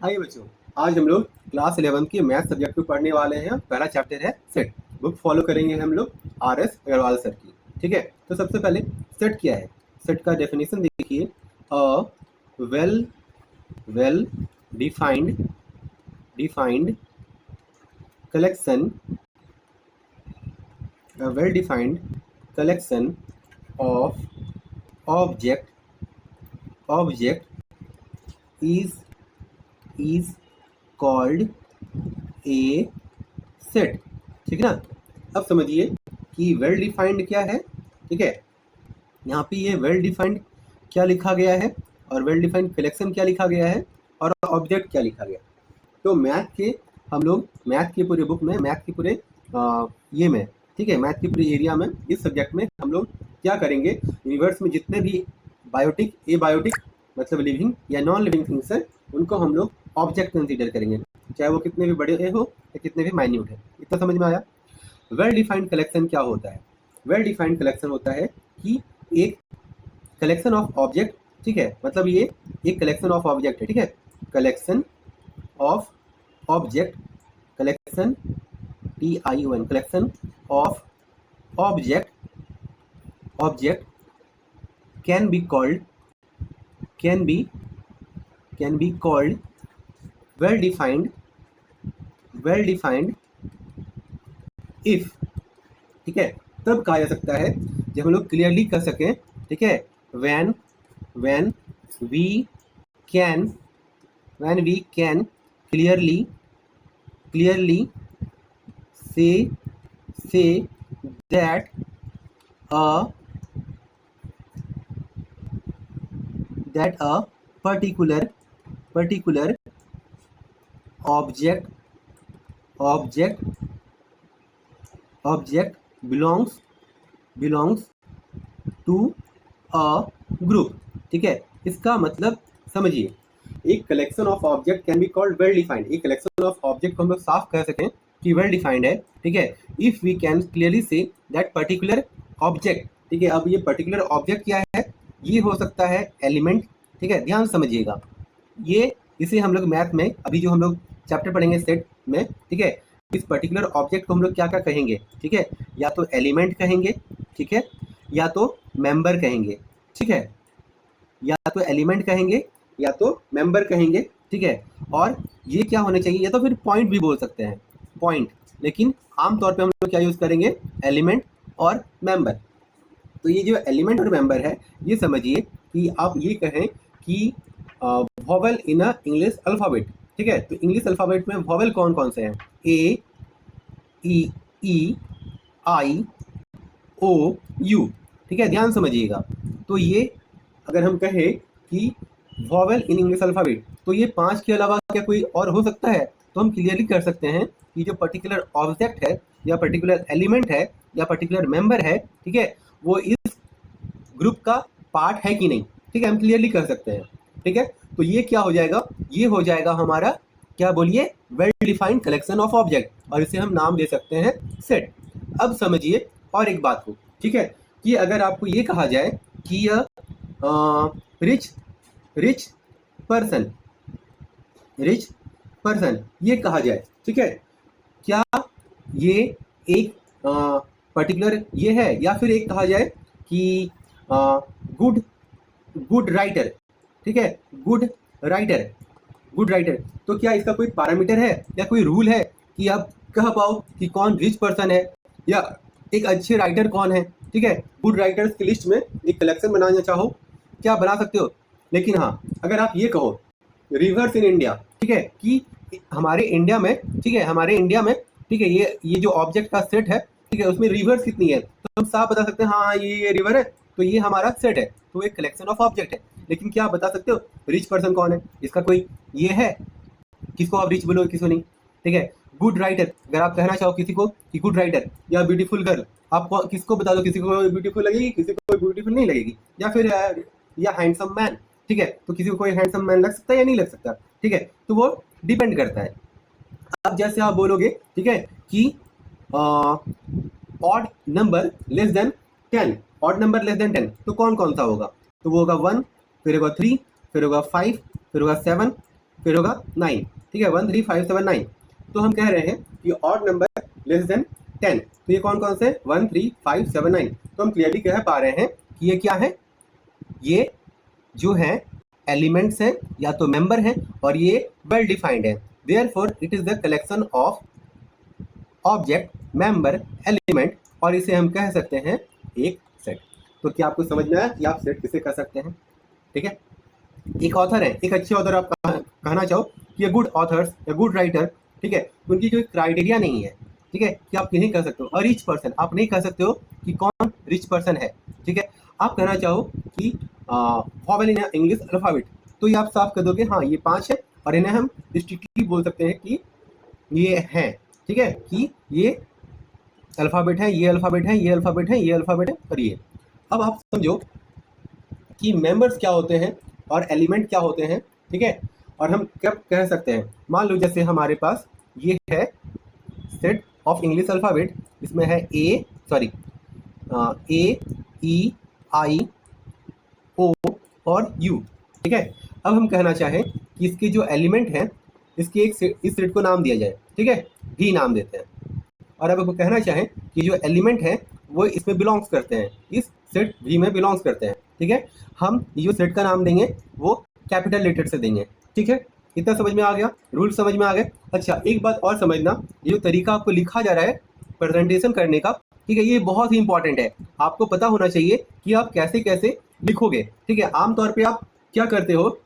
आइए बच्चों, आज हम लोग क्लास 11 के मैथ सब्जेक्ट को पढ़ने वाले हैं। पहला चैप्टर है सेट। बुक फॉलो करेंगे हम लोग RS अग्रवाल सर की। ठीक है, तो सबसे पहले सेट क्या है। सेट का डेफिनेशन देखिए, a well well defined collection, a well defined collection of object is called a set। ठीक है ना। अब समझिए कि वेल डिफाइंड क्या है। ठीक है, यहाँ पे ये वेल डिफाइंड क्या लिखा गया है और वेल डिफाइंड कलेक्शन क्या लिखा गया है और ऑब्जेक्ट क्या लिखा गया। तो मैथ के हम लोग मैथ के पूरे बुक में, मैथ के पूरे ये में, ठीक है, मैथ के पूरे एरिया में, इस सब्जेक्ट में हम लोग क्या करेंगे, यूनिवर्स में जितने भी बायोटिक, एबायोटिक मतलब लिविंग या नॉन लिविंग थिंग्स हैं, उनको हम लोग ऑब्जेक्ट कंसीडर करेंगे, चाहे वो कितने भी बड़े हो या कितने भी माइन्यूट है। इतना समझ में आया। वेल डिफाइंड कलेक्शन क्या होता है। वेल डिफाइंड कलेक्शन होता है कि एक कलेक्शन ऑफ ऑब्जेक्ट, ठीक है, मतलब ये एक कलेक्शन ऑफ ऑब्जेक्ट है। ठीक है, collection of object, collection TION, collection of object can be called well defined if, ठीक है, तब कहा जा सकता है जब हम लोग क्लियरली कर सकें। ठीक है, when we can clearly say that a particular object belongs to a group। ठीक है, इसका मतलब समझिए, एक collection of object can be called well defined. एक कलेक्शन ऑफ ऑब्जेक्ट को हम लोग साफ कह सकें कि वेल डिफाइंड है। ठीक है, if we can clearly see that particular object. ठीक है, अब ये पर्टिकुलर ऑब्जेक्ट क्या है, ये हो सकता है एलिमेंट। ठीक है, ध्यान समझिएगा, ये इसे हम लोग मैथ में अभी जो हम लोग चैप्टर पढ़ेंगे सेट में, ठीक है, इस पर्टिकुलर ऑब्जेक्ट को हम लोग क्या क्या कहेंगे। ठीक है, या तो एलिमेंट कहेंगे, ठीक है, या तो मेंबर कहेंगे। ठीक है, या तो एलिमेंट कहेंगे या तो मेंबर कहेंगे। ठीक है, और ये क्या होने चाहिए, या तो फिर पॉइंट भी बोल सकते हैं, पॉइंट, लेकिन आमतौर पे हम लोग क्या यूज़ करेंगे, एलिमेंट और मेंबर। तो ये जो एलिमेंट और मेंबर है, ये समझिए कि आप ये कहें कि वॉवेल इन अ इंग्लिश अल्फ़ाबेट। ठीक है, तो इंग्लिश अल्फ़ाबेट में वॉवेल कौन कौन से हैं, A E E I O U। ठीक है, ध्यान समझिएगा। तो ये अगर हम कहें कि वॉवेल इन इंग्लिश अल्फ़ाबेट, तो ये 5 के अलावा क्या कोई और हो सकता है। तो हम क्लियरली कर सकते हैं कि जो पर्टिकुलर ऑब्जेक्ट है या पर्टिकुलर एलिमेंट है या पर्टिकुलर मेंबर है, ठीक है, वो इस ग्रुप का पार्ट है कि नहीं। ठीक है, हम क्लियरली कर सकते हैं। ठीक है, तो ये क्या हो जाएगा, ये हो जाएगा हमारा, क्या बोलिए, well defined collection of object, और इसे हम नाम दे सकते हैं सेट। अब समझिए और एक बात को, ठीक है, कि अगर आपको ये कहा जाए कि यह रिच पर्सन ये कहा जाए, ठीक है, क्या ये एक पर्टिकुलर ये है, या फिर एक कहा जाए कि गुड राइटर। ठीक है, गुड राइटर, तो क्या इसका कोई पैरामीटर है या कोई रूल है कि आप कह पाओ कि कौन रिच पर्सन है या एक अच्छे राइटर कौन है। ठीक है, गुड राइटर्स की लिस्ट में एक कलेक्शन बनाना चाहो, क्या बना सकते हो। लेकिन हाँ, अगर आप ये कहो रिवर्स इन इंडिया, ठीक है, कि हमारे इंडिया में, ठीक है, हमारे इंडिया में, ठीक है, ये जो ऑब्जेक्ट का सेट है, ठीक है, उसमें रिवर्स कितनी है, तो हम साफ बता सकते हैं हाँ ये रिवर है, तो ये हमारा सेट है, तो एक कलेक्शन ऑफ ऑब्जेक्ट है। लेकिन क्या आप बता सकते हो रिच पर्सन कौन है, इसका कोई ये है, किसको आप रिच बोलो किसको नहीं। ठीक है, गुड राइटर, अगर आप कहना चाहो किसी को कि गुड राइटर या ब्यूटीफुल गर्ल, आप किसको बता दो, किसी को ब्यूटीफुल लगेगी, किसी को ब्यूटीफुल नहीं लगेगी, या फिर या हैंडसम मैन। ठीक है, तो किसी को कोई हैंडसम मैन लग सकता है या नहीं लग सकता। ठीक है, तो वो डिपेंड करता है। अब जैसे आप बोलोगे, ठीक है, कि odd number less than 10, odd number less than 10, तो कौन कौन सा होगा, तो वो होगा 1, फिर होगा 3, फिर होगा 5, फिर होगा 7, फिर होगा 9, ठीक है, 1 3 5 7 9। तो हम कह रहे हैं कि ऑड नंबर लेस देन 10, तो ये कौन कौन से 1 3 5 7 9। तो हम क्लियरली कह पा रहे हैं कि ये क्या है, ये जो है एलिमेंट्स हैं या तो मेंबर हैं और ये वेल डिफाइंड है। Therefore it is the collection of object member element, और इसे हम कह सकते हैं एक सेट। तो क्या आपको समझ में आया कि आप सेट किसे कह सकते हैं? ठीक है, एक ऑथर है, एक अच्छे ऑथर आप कहना चाहो कि ये गुड ऑथर्स या गुड राइटर, ठीक है, उनकी कोई क्राइटेरिया नहीं है, ठीक है, कि आप नहीं कह सकते हो। और रिच पर्सन आप नहीं कह सकते हो कि कौन रिच पर्सन है, ठीक है। आप कहना चाहो कि वॉवेल इन इंग्लिश अल्फाबेट, तो ये आप साफ कर दोगे हाँ ये 5 है, और इन्हें हम स्ट्रिक्टली बोल सकते हैं कि ये हैं, ठीक है, कि ये अल्फाबेट है, ये अल्फाबेट है, ये अल्फाबेट है, ये अल्फाबेट है, और ये। अब आप समझो कि मेंबर्स क्या होते हैं और एलिमेंट क्या होते हैं, ठीक है। और हम कब कह सकते हैं, मान लो जैसे हमारे पास ये है सेट ऑफ इंग्लिश अल्फाबेट, इसमें है ए ई आई ओ और यू, ठीक है। अब हम कहना चाहें कि इसके जो एलिमेंट हैं, इसके इस सेट को नाम दिया जाए, ठीक है, भी नाम देते हैं। और अब हम कहना चाहें कि जो एलिमेंट हैं वो इसमें बिलोंग्स करते हैं, इस सेट भी में बिलोंग्स करते हैं, ठीक है। हम जो सेट का नाम देंगे वो कैपिटल लेटर से देंगे, ठीक है। इतना समझ में आ गया, रूल समझ में आ गए। अच्छा एक बात और समझना, ये जो तरीका आपको लिखा जा रहा है प्रेजेंटेशन करने का, ठीक है, ये बहुत ही इंपॉर्टेंट है। आपको पता होना चाहिए कि आप कैसे कैसे लिखोगे, ठीक है। आमतौर पर आप क्या करते हो,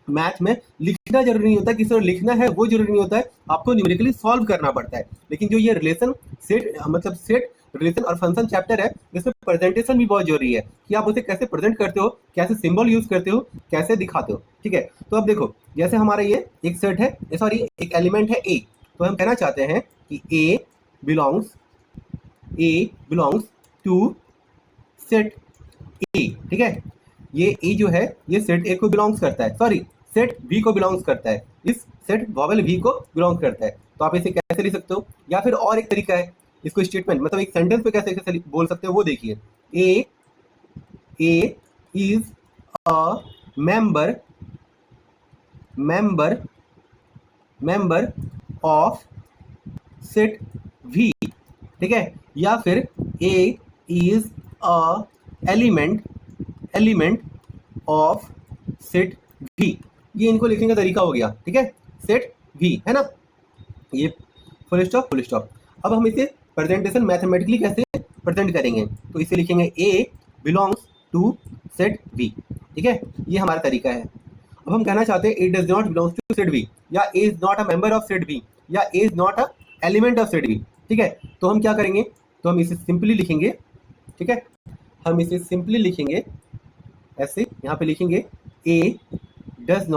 मैथ में लिखना जरूरी नहीं होता, किसी और लिखना है वो जरूरी नहीं होता है, आपको न्यूमेरिकली सॉल्व करना पड़ता है। लेकिन जो ये रिलेशन सेट मतलब सेट रिलेशन और फंक्शन चैप्टर है, इसमें प्रेजेंटेशन भी बहुत जरूरी है कि आप उसे कैसे प्रेजेंट करते हो, कैसे सिंबल यूज करते हो, कैसे दिखाते हो, ठीक है। तो अब देखो जैसे हमारा ये एक सेट है, सॉरी एक एलिमेंट है ए, तो हम कहना चाहते हैं कि ए बिलोंग्स टू सेट ए, ठीक है। ये ए जो है ये सेट ए को बिलोंग्स करता है, सॉरी सेट बी को बिलोंग्स करता है, इस सेट वॉवेल बी को बिलोंग करता है। तो आप इसे कैसे लिख सकते हो, या फिर और एक तरीका है इसको स्टेटमेंट मतलब एक सेंटेंस पे कैसे कैसे बोल सकते हो वो देखिए। A is a member member member of set V, ठीक है। या फिर A is a element of set V, ये इनको लिखने का तरीका हो गया, ठीक है। सेट वी है ना, ये फुल स्टॉप। अब हम इसे प्रेजेंटेशन मैथमेटिकली कैसे प्रेजेंट करेंगे, तो इसे लिखेंगे ए बिलोंग्स टू सेट वी, ठीक है, ये हमारा तरीका है। अब हम कहना चाहते हैं A does not belongs to set V, या A is not a member of set V, या A is not a element of set V, ठीक है। तो हम क्या करेंगे, तो हम इसे सिंपली लिखेंगे, ठीक है, हम इसे सिंपली लिखेंगे ऐसे, यहाँ पे लिखेंगे ए डज